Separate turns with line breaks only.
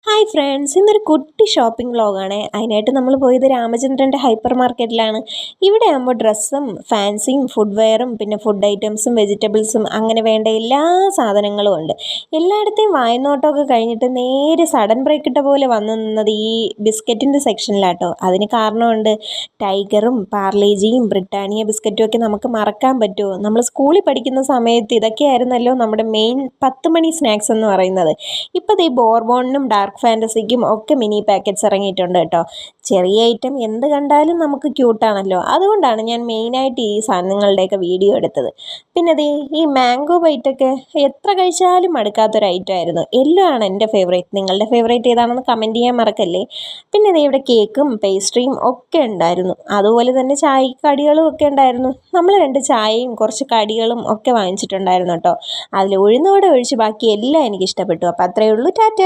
Hi friends, ഇന്നൊരു കുട്ടി shopping വ്ളോഗാണ്. അതിനായിട്ട് നമ്മൾ പോയത് രാമചന്ദ്രൻ്റെ ഹൈപ്പർ മാർക്കറ്റിലാണ്. ഇവിടെ ആകുമ്പോൾ ഡ്രസ്സും ഫാൻസിയും ഫുഡ് വെയറും പിന്നെ ഫുഡ് ഐറ്റംസും വെജിറ്റബിൾസും അങ്ങനെ വേണ്ട എല്ലാ സാധനങ്ങളും ഉണ്ട്. എല്ലായിടത്തെയും വായനോട്ടമൊക്കെ കഴിഞ്ഞിട്ട് നേരെ സഡൻ ബ്രേക്ക് ഇട്ട പോലെ വന്നു നിന്നത് ഈ ബിസ്ക്കറ്റിൻ്റെ സെക്ഷനിലാട്ടോ. അതിന് കാരണമുണ്ട്. ടൈഗറും പാർലേജിയും ബ്രിട്ടാനിയ ബിസ്ക്കറ്റും ഒക്കെ നമുക്ക് മറക്കാൻ പറ്റുമോ? നമ്മൾ സ്കൂളിൽ പഠിക്കുന്ന സമയത്ത് ഇതൊക്കെയായിരുന്നല്ലോ നമ്മുടെ മെയിൻ 10 മണി സ്നാക്സ് എന്ന് പറയുന്നത്. ഇപ്പോൾ ഈ ബോർബോണിനും ഡാർക്ക് ഫാൻറ്റസിക്കും ഒക്കെ മിനി പാക്കറ്റ്സ് ഇറങ്ങിയിട്ടുണ്ട് കേട്ടോ. ചെറിയ ഐറ്റം എന്ത് കണ്ടാലും നമുക്ക് ക്യൂട്ടാണല്ലോ. അതുകൊണ്ടാണ് ഞാൻ മെയിനായിട്ട് ഈ സാധനങ്ങളുടെയൊക്കെ വീഡിയോ എടുത്തത്. പിന്നെ ഈ മാംഗോ ബൈറ്റൊക്കെ എത്ര കഴിച്ചാലും മടുക്കാത്തൊരു ഐറ്റം ആയിരുന്നു. എല്ലാം ആണ് എൻ്റെ ഫേവറേറ്റ്. നിങ്ങളുടെ ഫേവറേറ്റ് ഏതാണെന്ന് കമൻറ്റ് ചെയ്യാൻ മറക്കല്ലേ. പിന്നെ ഇവിടെ കേക്കും പേസ്ട്രിയും ഒക്കെ ഉണ്ടായിരുന്നു. അതുപോലെ തന്നെ കടികളും ഒക്കെ ഉണ്ടായിരുന്നു. നമ്മൾ 2 ചായയും കുറച്ച് കടികളും ഒക്കെ വാങ്ങിച്ചിട്ടുണ്ടായിരുന്നു കേട്ടോ. അതിൽ ഉഴുന്നുവട ഒഴിച്ച് ബാക്കി എല്ലാം എനിക്ക് ഇഷ്ടപ്പെട്ടു. അപ്പോൾ അത്രയേ ഉള്ളൂ. ടാറ്റ.